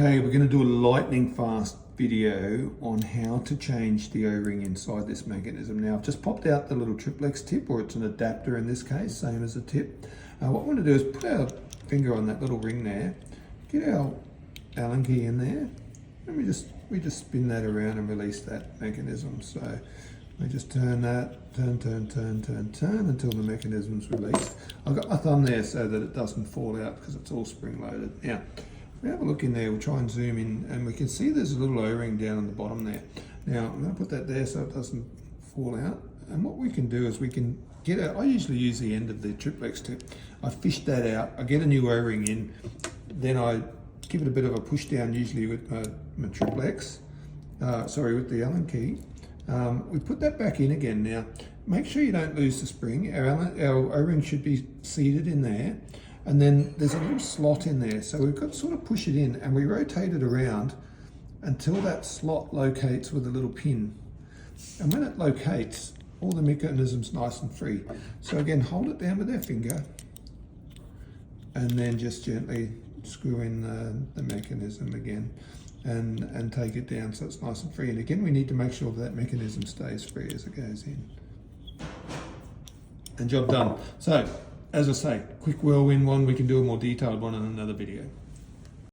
Okay, we're going to do a lightning fast video on how to change the O-ring inside this mechanism. Now I've just popped out the little Triplex tip, or it's an adapter in this case, same as a tip. What we're going to do is put our finger on that little ring there, get our Allen key in there, and we just spin that around and release that mechanism. So we just turn that, turn until the mechanism's released. I've got my thumb there so that it doesn't fall out because it's all spring loaded. Now, we have a look in there, we'll try and zoom in, and we can see there's a little O-ring down on the bottom there. Now, I'm going to put that there so it doesn't fall out. And what we can do is we can get out, I usually use the end of the Triplex tip. I fish that out, I get a new O-ring in, then I give it a bit of a push down, usually with my Triplex, with the Allen key. We put that back in again. Now, make sure you don't lose the spring. Our O-ring should be seated in there. And then there's a little slot in there. So we've got to sort of push it in and we rotate it around until that slot locates with a little pin. And when it locates, all the mechanism's nice and free. So again, hold it down with our finger and then just gently screw in the mechanism again and take it down so it's nice and free. And again, we need to make sure that mechanism stays free as it goes in. And job done. So, as I say, quick whirlwind one, we can do a more detailed one in another video.